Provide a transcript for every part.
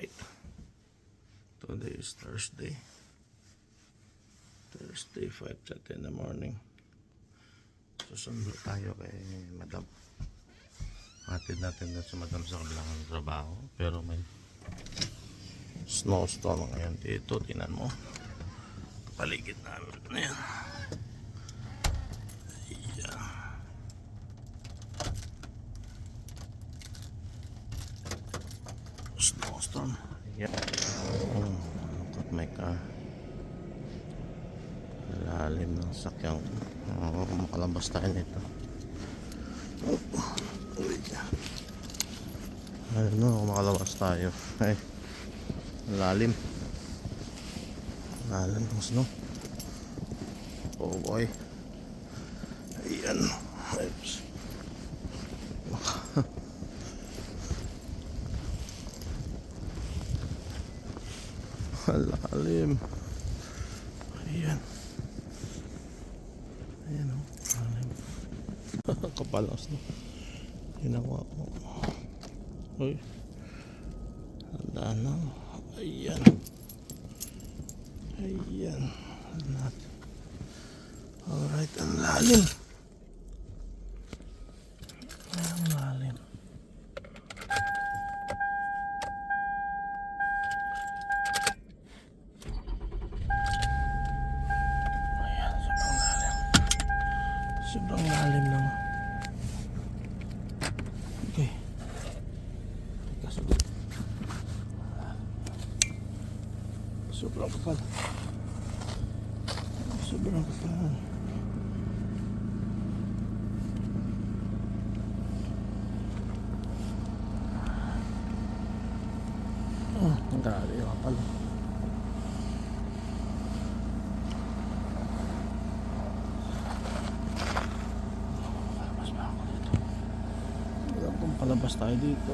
Alright. Today is Thursday. Thursday, 5:30 in the morning. Susundo tayo kay Madam. Hatid natin doon sa Madam sa kabilang trabaho. Pero may snowstorm ngayon dito. Tingnan mo. Paligid namin. Ayan. Ayan. Snowstorm. Ayan. Look at my car. Lalim ng sakyan. Makalabas tayo nito. Ano, makalabas tayo. Ay, lalim. Lalim ng snow. Oh boy. Ayan. Oops. Lalim. Ayan. Ayan o. Lalim. Kapalas no. Ginawa ko. Uy. Handa na. Ayan. Ayan. Alright. Ang lalim. Ang lalim. Sobrang lalim lang. Okay. Kasunod. Sobrang kapal. Sobrang kapal. Oh, ang dali yung kapal. Palabas tayo dito.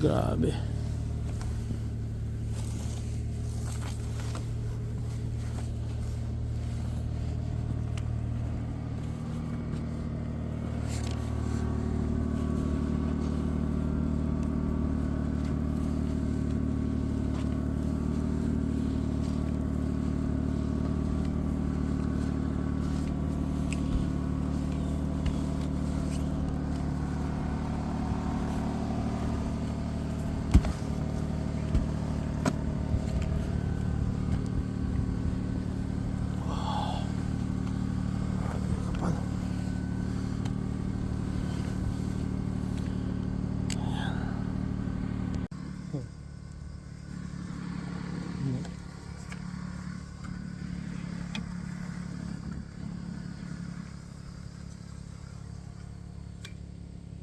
Grabe.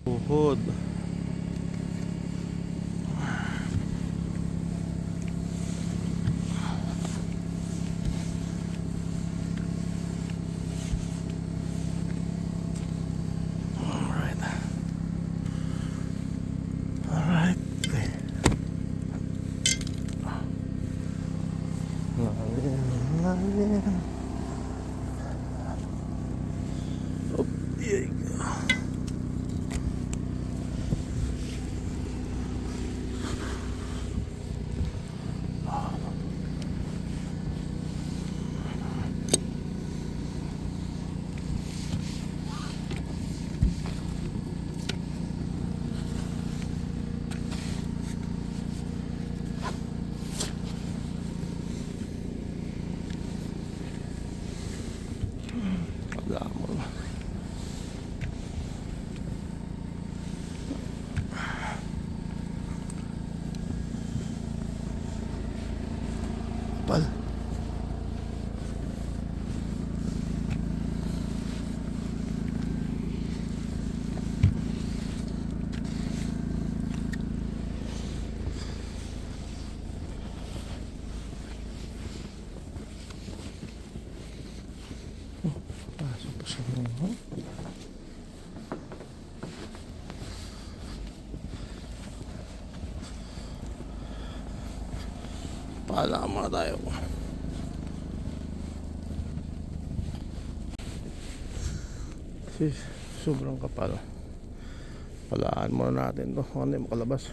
Uhod. Alright. Lalim. Oh, there you go. Lakad muna tayo. Sobrang kapal. Palaan muna natin to. Ano yung makalabas.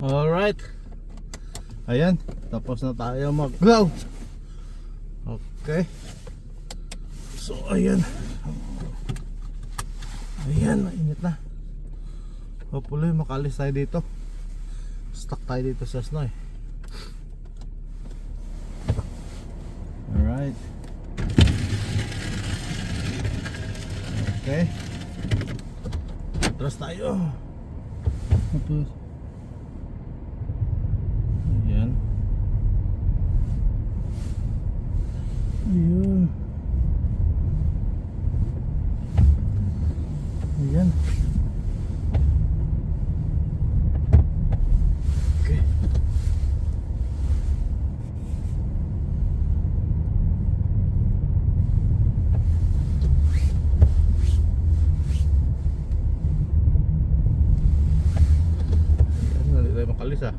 Alright. Ayan. Tapos na tayo mag-vlog. Okay. So ayan. Ayan. Mainit na. Hopefully makalis tayo dito. Stuck tayo dito sa snow eh. Alright. Okay. Atras tayo. Tapos ayan. Ayun. Ayan. Okay. Makalis ah.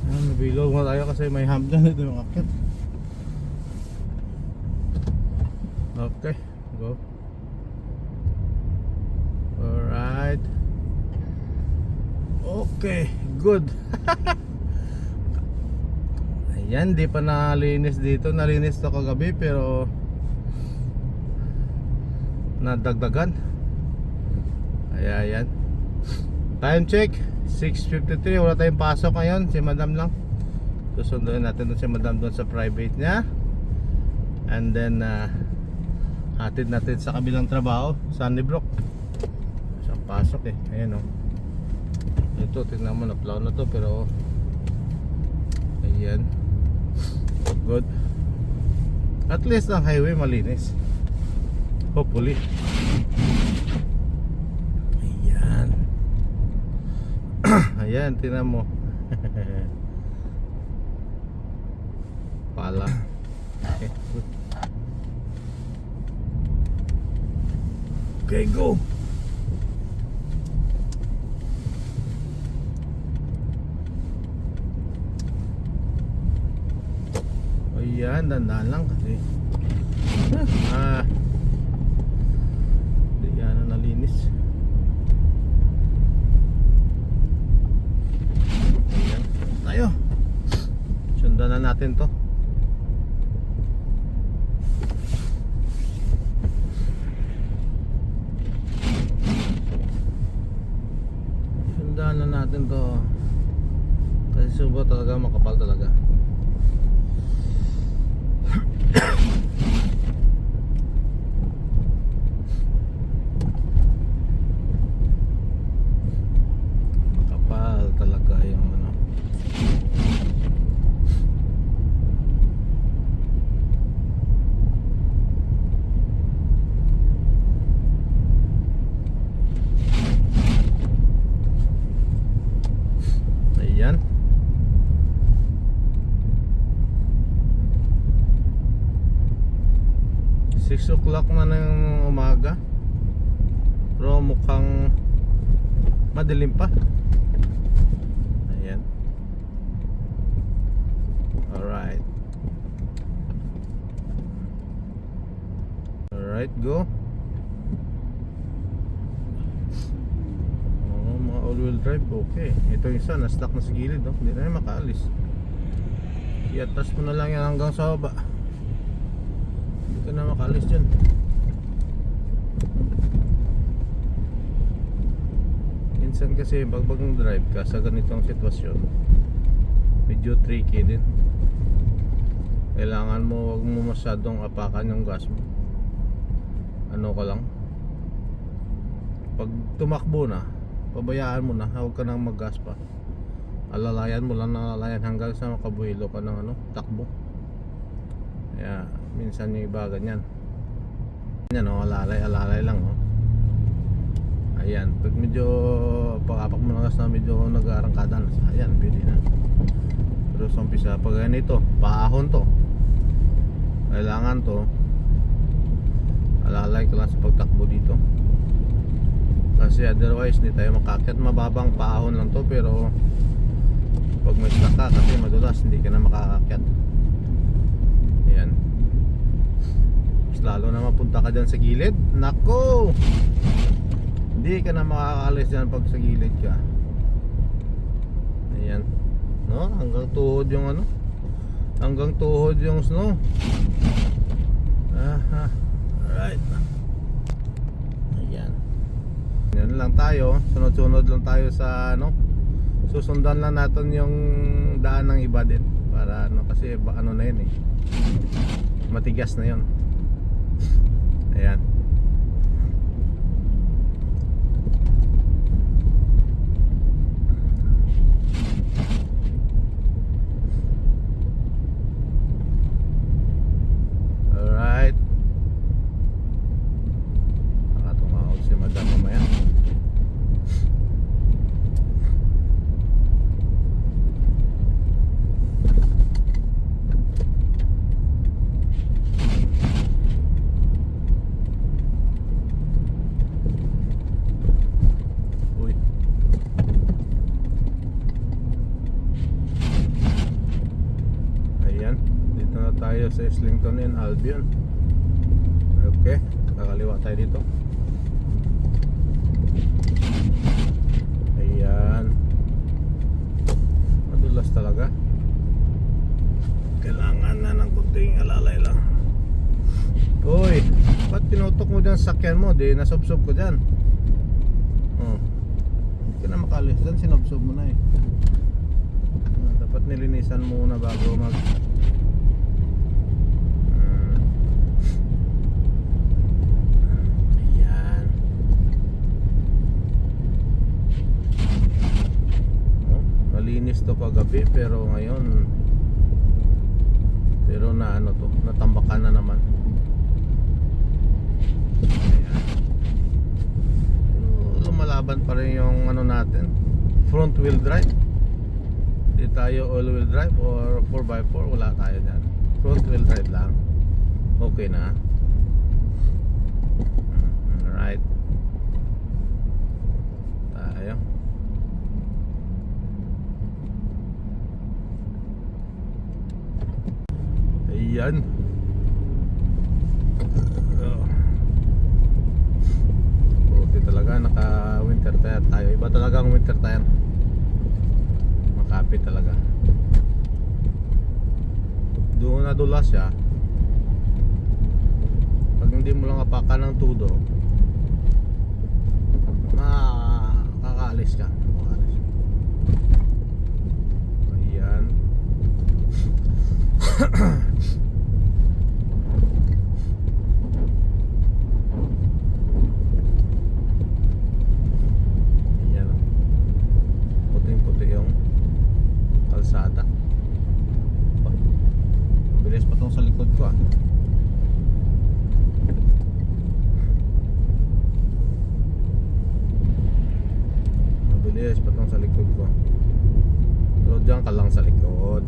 Nabilog mo tayo kasi may hump dyan. Ito yung akit. Okay, go. Alright. Okay, good. Ayan, di pa nalinis dito. Nalinis to kagabi pero nadagdagan. Ayan. Time check 6:53. Wala tayong pasok ngayon. Si madam lang. Susunduin natin doon si madam doon sa private niya. And then hatid natin sa kabilang trabaho, Sunnybrook. Isang pasok eh. Ayan o. Ito, tingnan mo, na-plow na to pero ayan. Good. At least ang highway malinis. Hopefully. Ayan. Ayan, tingnan mo. Pala. Okay, good. Okay, go. Ayan, dandan lang kasi hindi yan na nalinis. Ayan, tayo. Sundan na natin to. Sundan na natin to. Kasi subo talaga, makapal talaga. Makapal talaga yung ano. Ayan. 6 o'clock na ng umaga. Pero mukhang madilim pa. Ayan. Alright. Alright, go. Mga all-wheel drive, okay. Ito yung isa, na-stuck na sa gilid, no? Hindi na yung makaalis. I-atras mo na lang yan hanggang sa baba. Hindi ka na makaalis dyan. Minsan kasi pag mag-drive ka sa ganitong sitwasyon, medyo tricky din. Kailangan mo, wag mo masyadong apakan yung gas mo. Ano ka lang, pag tumakbo na, pabayaan mo na, huwag ka nang mag-gas pa. Alalayan mo lang ng alalayan hanggang sa makabuhilo ka ng ano, takbo. Kaya minsan yung iba ganyan. Yan o, alalay lang o. Ayan, pag medyo pag-apak mo ng gas na medyo nag-aarangkada na, ayan, pwede na. Pero sa umpisa, pag ganito, paahon to, kailangan to Alalay ko lang sa pagtakbo dito. Kasi otherwise hindi tayo makaakyat. Mababang paahon lang to, pero pag may stuck ka kasi madulas, hindi ka na makakakyat. Ayan. Mas lalo na mapunta ka dyan sa gilid, nako, hindi ka na makakaalis dyan pag sa gilid ka. Ayan, no? Hanggang tuhod yung ano, hanggang tuhod yung snow. Aha. Alright. Ayan. Yan lang tayo, sunod-sunod lang tayo sa ano, susundan lang natin yung daan ng iba din para ano, kasi ano na yun eh, matigas na yun. Ayan. Alright. Nakatumawag si madam mamaya. Tayo sa Islington and Albion. Okay, kakaliwa tayo dito. Ayan, madulas talaga. Kailangan na ng kunting alalay lang. Uy, ba't tinutok mo dyan sa sakyan mo? Di nasubsob ko dyan. Hindi ka na makalis dyan, sinubsob mo na eh. Dapat nilinisan muna bago mag linis to kagabi, pero ngayon na ano to, natambakan na naman. Ayan. Lumalaban pa rin yung ano natin, front wheel drive. Di tayo all wheel drive or 4x4, wala tayo dyan. Front wheel drive lang, okay na. Alright, tayo. Ayan. Buti talaga naka winter tire tayo. Iba talaga ang winter tire, makapit talaga. Doon na dulas siya. Pag hindi mo lang apakan ng tudo, makakaalis ka. Ayan. Ayan, puting-puti yung kalsada. Bilis pa tong sa likod ko ah. Mabilis pa tong sa likod ko. So dyan ka lang sa likod.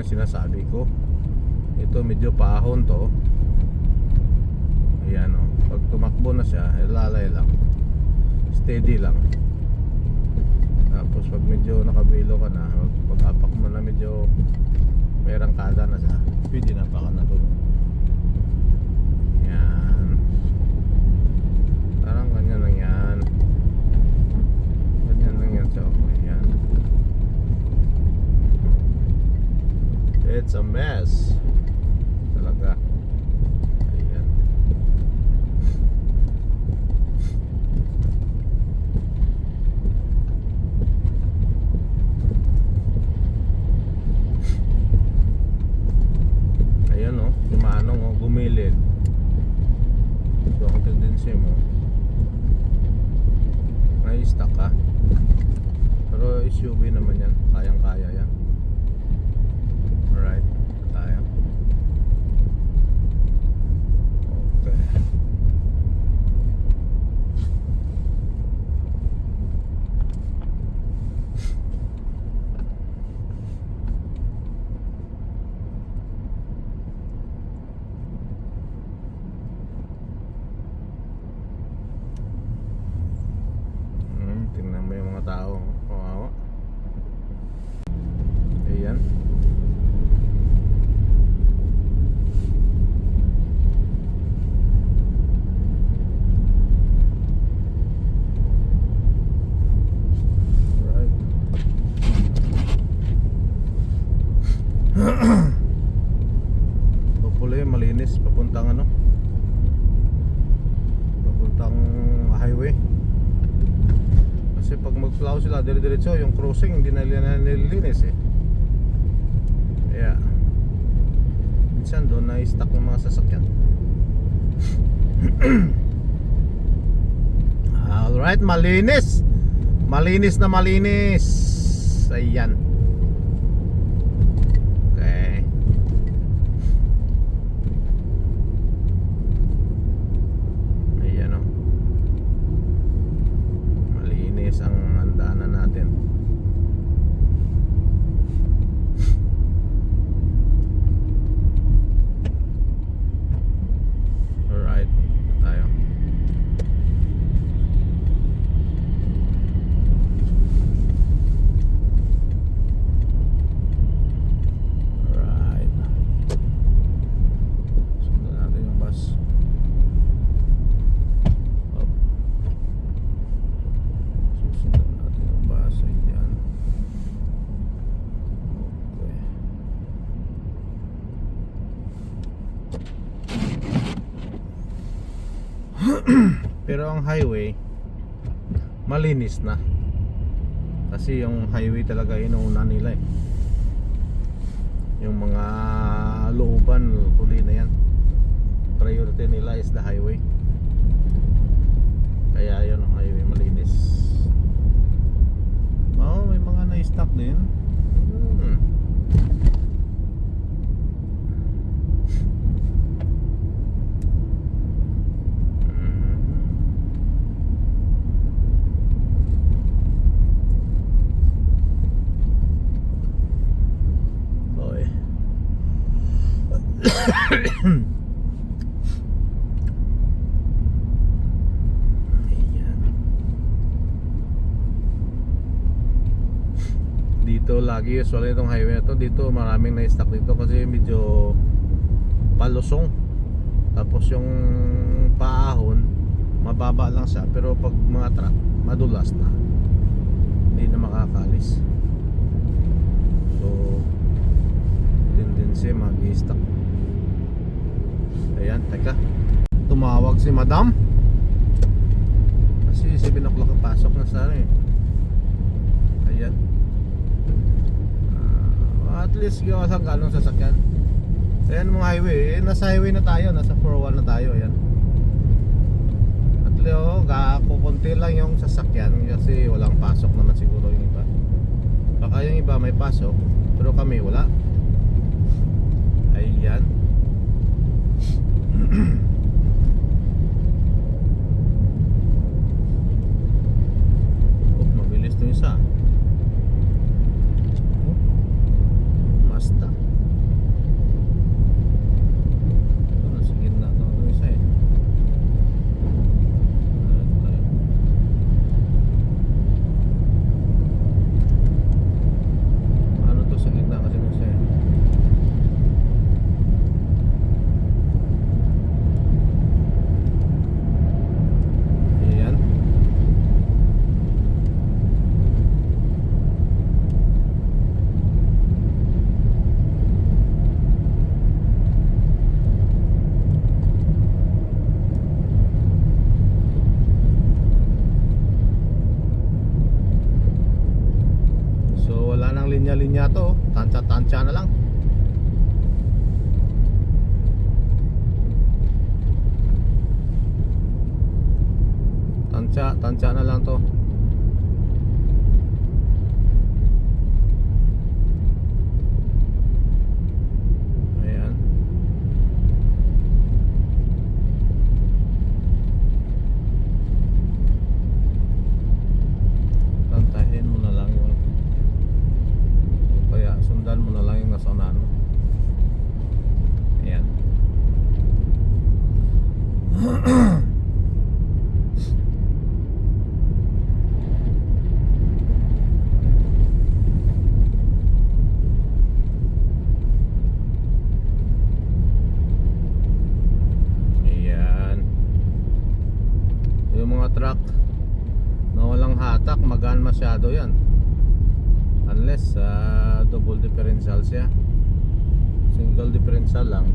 Sinasabi ko, ito medyo paahon to. Ayan o, pag tumakbo na siya, lalay lang, steady lang. Tapos pag medyo nakabilo ka na, pag apak mo na medyo may rangkada na siya, pwede na baka na to. Yan, parang ganyan lang yan. Ganyan lang yan siya. Ayan, it's a mess talaga. Ayan. Ayan o, si Manong o, gumilid. Ito ang tendency mo, may stuck ka. Pero SUV naman yan, kayang kaya yan. huli, malinis papuntang ano, papuntang highway. Kasi pag mag-plow sila dire-diretso, yung crossing hindi na nililinis eh. Kaya minsan doon na-stuck ng mga sasakyan. Alright, malinis. Malinis na malinis. Ayan. Okay. Ayan o. Malinis ang handaanan natin. Alright, tayo. Alright. Sundan natin yung bus. Up. Susundan natin yung bus. Ayan. Okay. Pero ang highway malinis na. Kasi yung highway talaga inuuna nila eh. Yung mga looban, huli na yan. Priority nila is the highway. Kaya yun ang highway malinis. Oh, may mga na-stock din. Okay. Ayan. Dito lagi usually itong highway na to, dito maraming na-stock dito kasi medyo palusong. Tapos yung paahon mababa lang siya, pero pag mga truck madulas na, hindi na makakalis. So tendency mag-i-stock. Ayan, teka, tumawag si madam kasi 7 o'clock ang pasok na sa eh. Ayan. At least yung asang galong sasakyan. Ayan mga highway, nasa highway na tayo, nasa 401 na tayo. Ayan. At least kukunti lang yung sasakyan kasi walang pasok naman siguro yung iba. Baka yung iba may pasok pero kami wala. Ayan. Oh, mabilis to isa. Oh, Mazda. Ito, nasa gitna ito ang isa eh. Ayan tayo. Ano to sa gitna kasi nung isa eh. Ayan. So wala nang linya-linya to, tansya-tansya na lang. Tansya na lang to. Ayan. Tantahin mo na lang yung, kaya sundan mo na lang yung nasa unahan mo. Ayan. Ayan. Yung mga truck na walang hatak, magaan masyado yan. Unless double differential siya. Single differential lang,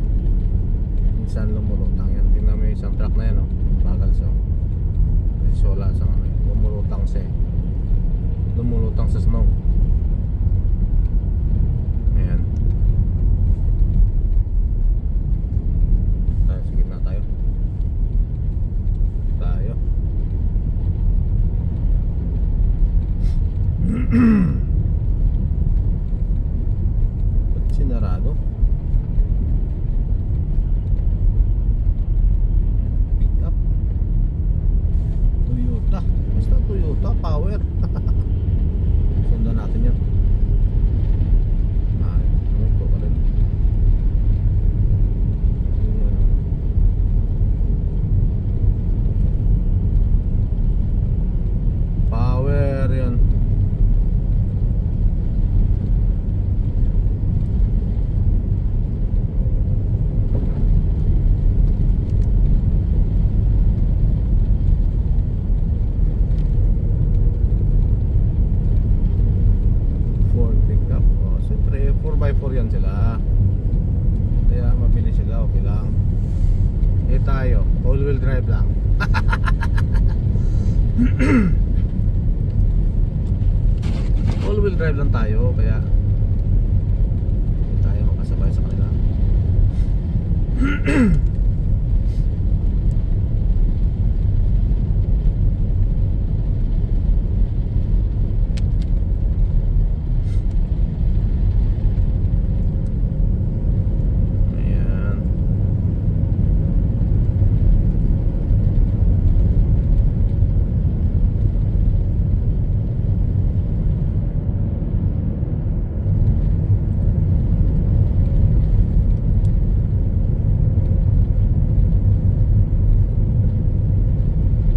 tayo. All wheel drive lang. All wheel drive lang tayo, kaya hindi tayo makasabay sa kanila. Ayan.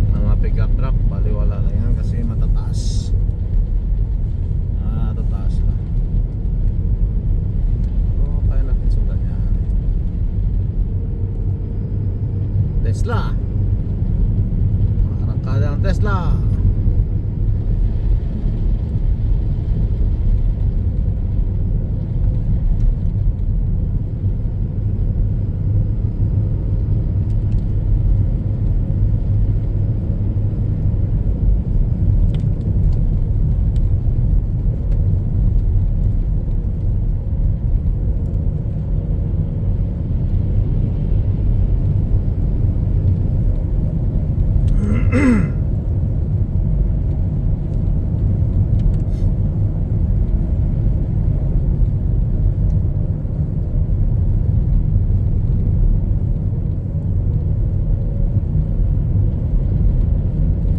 Mga pick-up truck, baliwala lang yan kasi matataas. Tataas lang. So, kaya natin sundan yan. Tesla. Arangkada ng Tesla.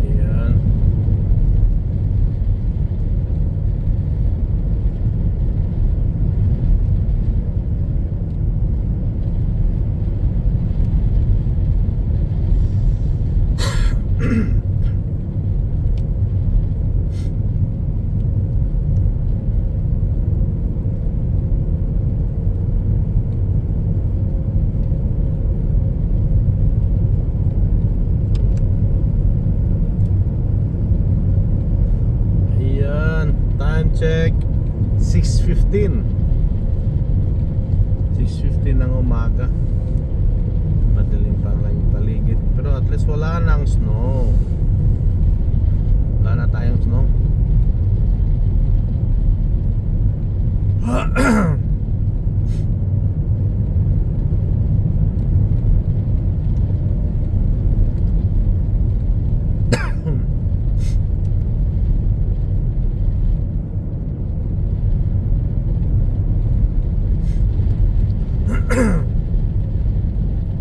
Ayan. Ayan, time check 6:15. 6:15 ng umaga. Madilim pa lang yung paligid, pero at least wala nang snow. Wala na tayong snow.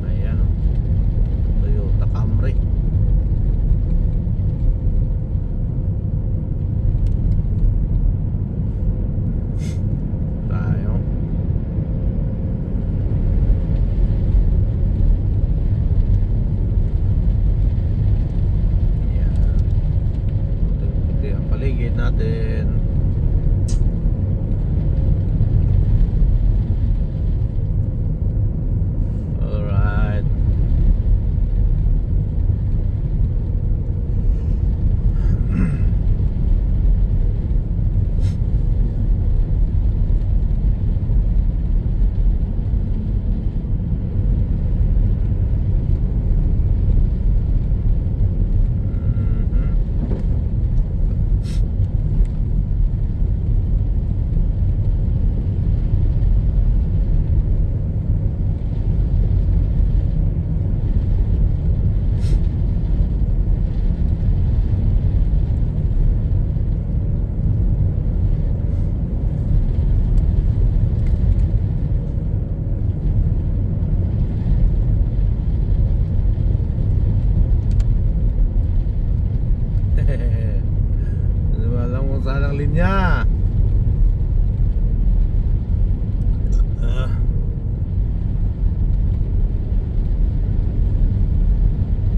Ayan o, Toyota Camry. Tayo. Ayan. Puti ang paligid natin. Alright. Ano ba alam kung saan ang linya?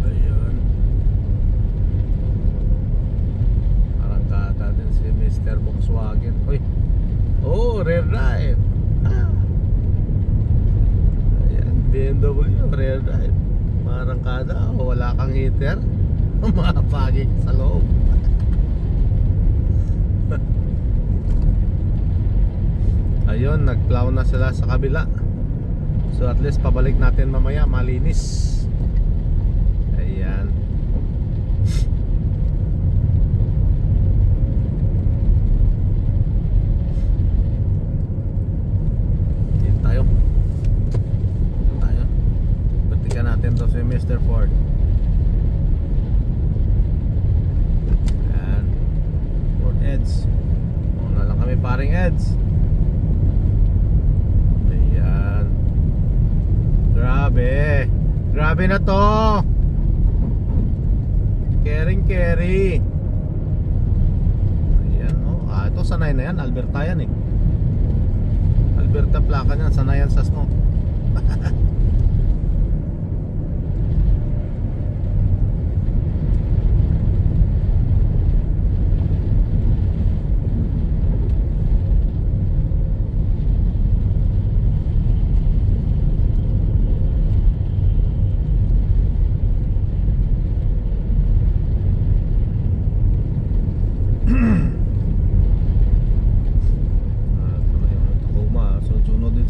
Ayun. Parang kata din si Mr. Volkswagen. Uy. Oh, rear drive. Ayan, BMW, rear drive. Parang kada, wala kang heater. Mapagig sa loob. Ayun, nagplow na sila sa kabila. So at least pabalik natin mamaya malinis. Ayan. Dito tayo. Dito tayo. Batikan natin to si Mr. Ford. Ayan. Ford Eds. Muna lang kami paring Eds. Ayan. Grabe. Grabe na to. Caring carry. Ayan, oh. Ito sanay na yan. Alberta yan eh. Alberta plaka niyan. Sanay yan sa snow.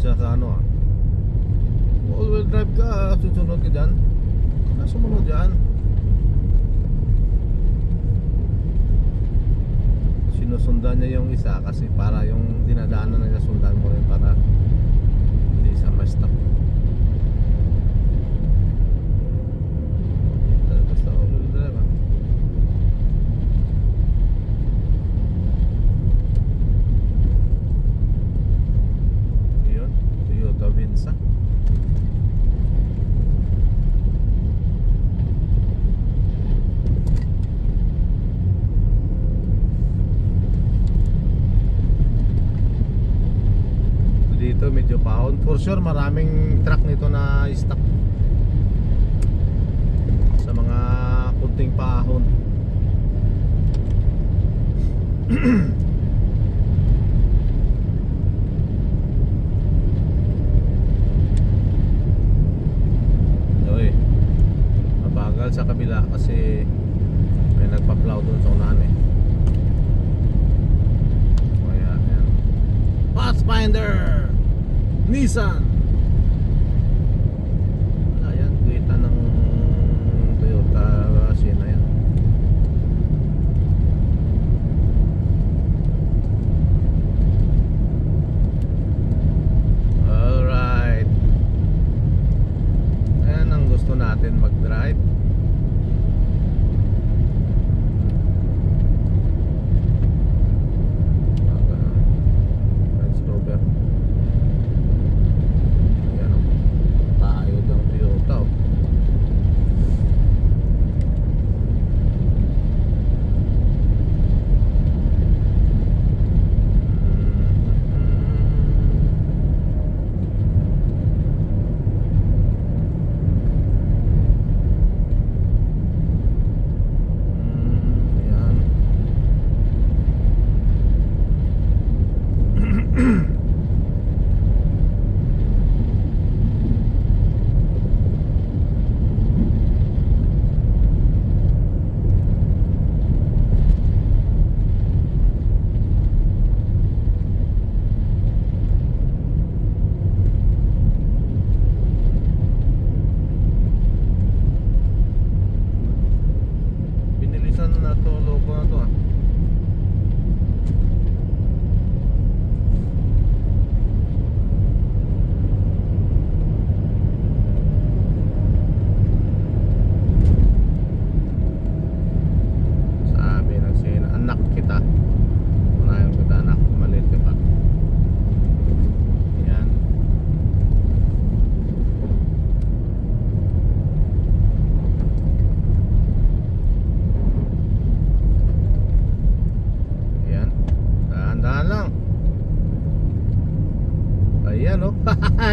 Sa ano all wheel drive ka, susunod ka dyan, kaya sumunod dyan. Sinusundan niya yung isa kasi para yung dinadaanan na sundan mo rin para hindi sa ma-stop. Basta all wheel drive ah. Toyota Venza. Dito medyo paon. For sure maraming truck nito na stock sa mga kunting paahon. Sa kabila kasi may nagpa-plow doon sa unahan eh. Kaya yan. Pathfinder Nissan. Wala yan, guhita ng Toyota Sienna yan. Alright. Ayan ang gusto natin mag-drive.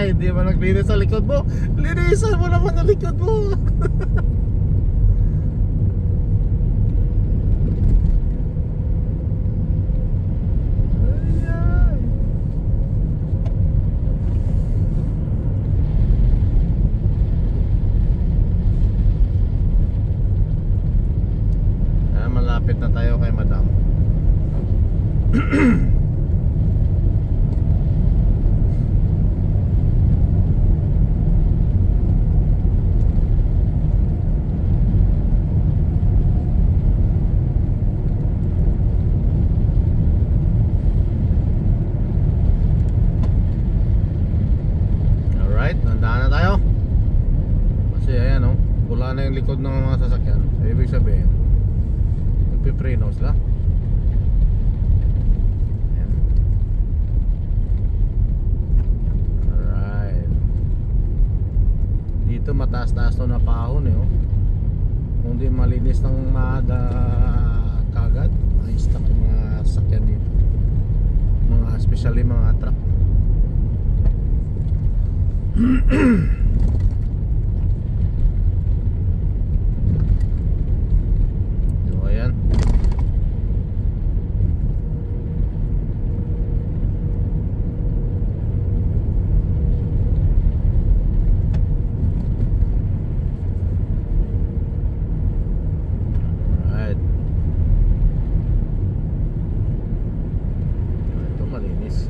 Hindi mo naglinis sa likod mo. Linisan mo naman ang likod mo. Malapit na tayo kay Madam. ayan oh, pula na yung likod ng mga sasakyan. So, ibig sabihin nagpipreno sila. Ayan. Alright. Dito mataas-taas to na pahon eh oh. Kung di malinis ng maaga kagad, ay stuck yung mga sasakyan dito, mga especially mga truck. So ayan. Alright. Ito malinis.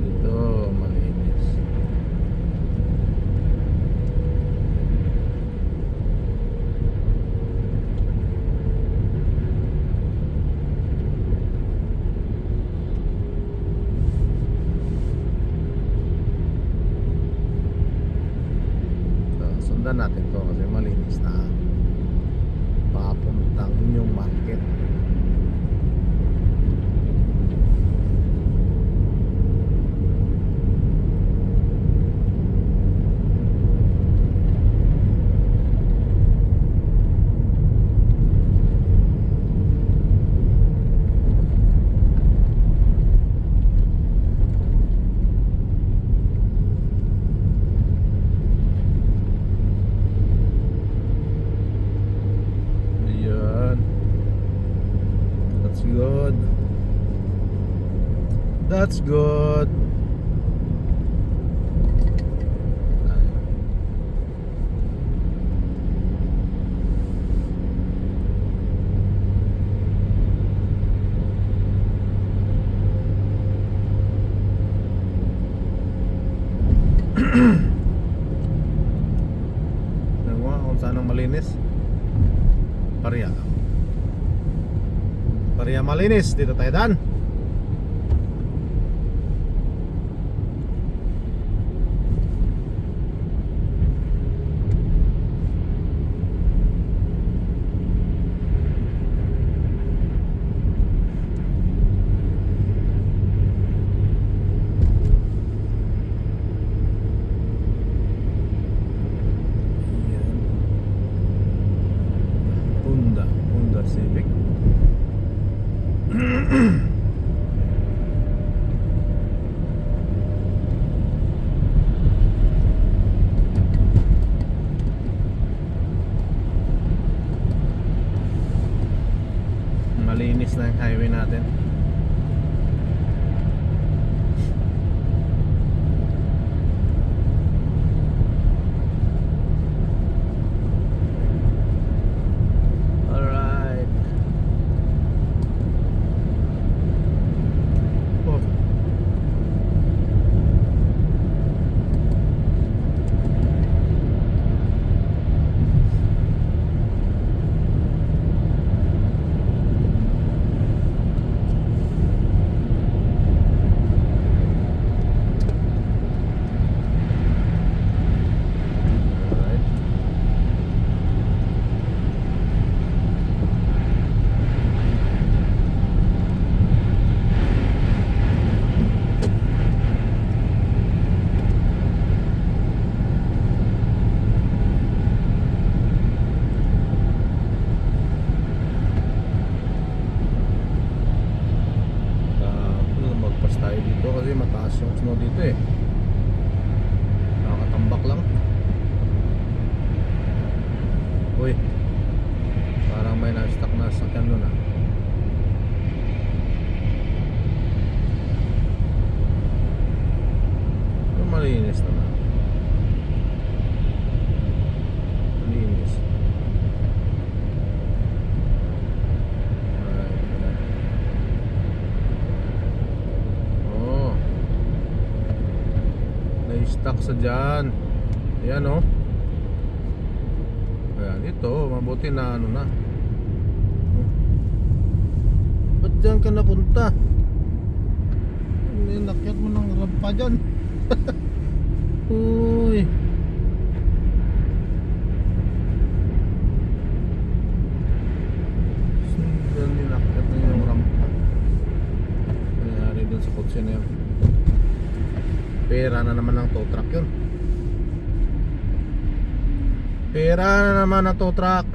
Ito malinis. So, sundan natin to kasi malinis na papuntang New Market. Ayan. That's good. That's good. Alam mo kung saan ang malinis? Paria. Paria malinis. Dito tayo dan. Ayan. Honda Civic. Malinis na yung highway natin. Alright. Oh. Alright. Magpas tayo dito kasi mataas yung snow dito eh. Nakakatambak lang. Uy, parang may na-stuck na sasakyan doon ah. Pero malinis naman. Malinis. Alright. Oh, na-stuck sa dyan. Ayan oh. Ayan, ito, mabuti na ano na. Ba't dyan ka napunta? Nakyat mo ng rampa dyan. Pera na naman ng tow truck yun. Pera na naman ng tow truck.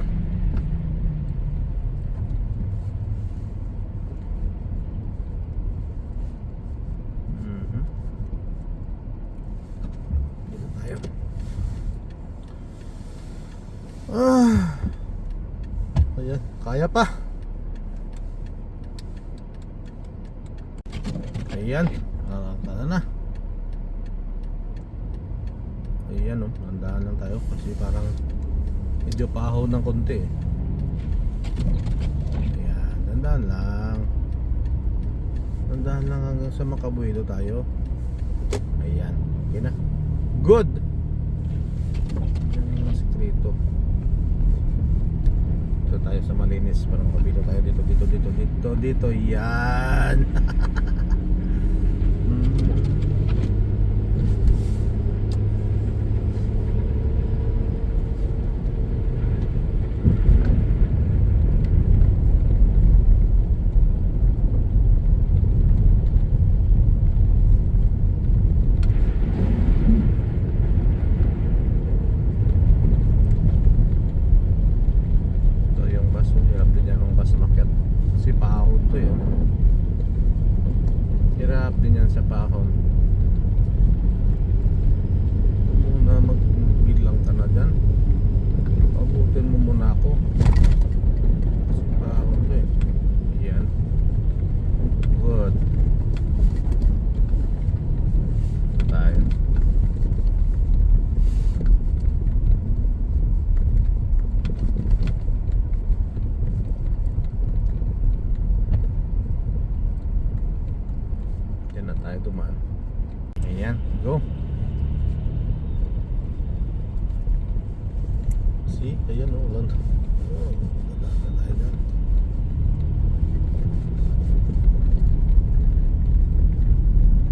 Dito tayo. Ayan, kaya pa. Ayan, nakakala na. Ayan oh, nandahan lang tayo kasi parang medyo pahaw ng konti eh. Ayan, nandahan lang. Nandahan lang hanggang sa makabuelo tayo. Ayan, okay na. Good! Yan yung sekreto. Dito tayo sa malinis, parang mabilo tayo dito. Yan! Hirap din yan sa pahon. Muna magbilang ka na dyan. Pabutin mo muna ako. Sa pahon to eh. Yan. Good. Tayo. Na tayo dumaan. Ayan, go. See, ayan o, ulan. Oh, dadaan na tayo dyan.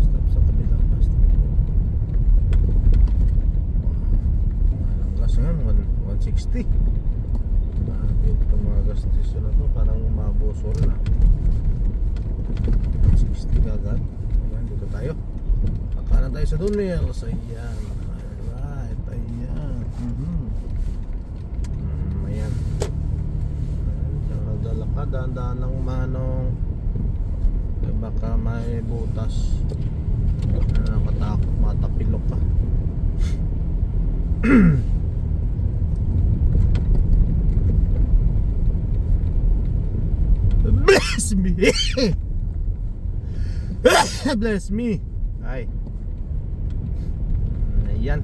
Stop sa kabilang bus stop. Walang gas ngayon, 160. Itong mga gas station na to, parang mabuso rin ah. 160 kagad. Dito tayo. Pakanan tayo sa tunnels. Ayan. Alright. Ayan. Ayan. Diyan nagdala ka. Daan-daan lang manong. Baka may butas. Nakatakot. Matapilok ka. Bless me. Bless me. Ay. Ayan.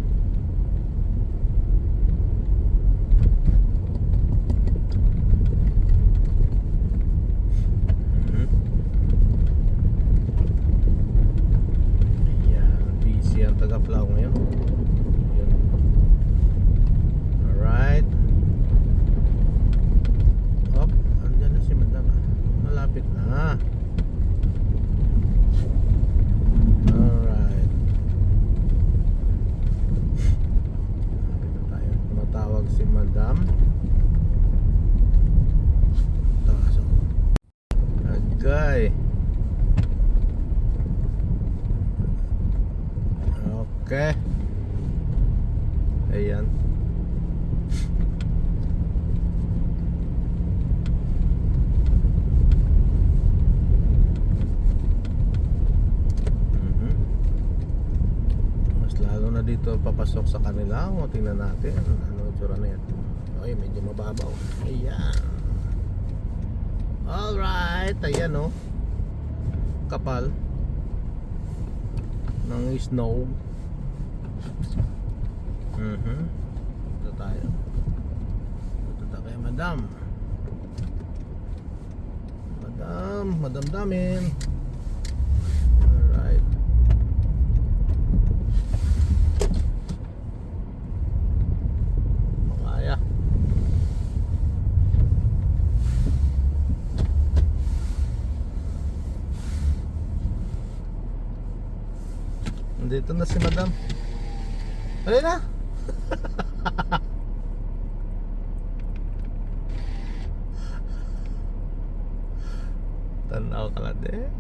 Ayan. Busy ang taga-Plau ngayon. Ayan. Alright. Hop. Andyan na si Madam. Malapit na. Si Madam Agay. Okay. Ayan. Mas lalo na dito papasok sa kanila. O, tingnan natin ano itsura na yan. Okay, medyo mababaw. Ayan. Alright. Ayan o. Kapal ng snow. Ito tayo. Ito tayo kay Madam. Madam Damin. Alright. Makaya. Nandito na si Madam. Alay na. Tanaw ka lang din.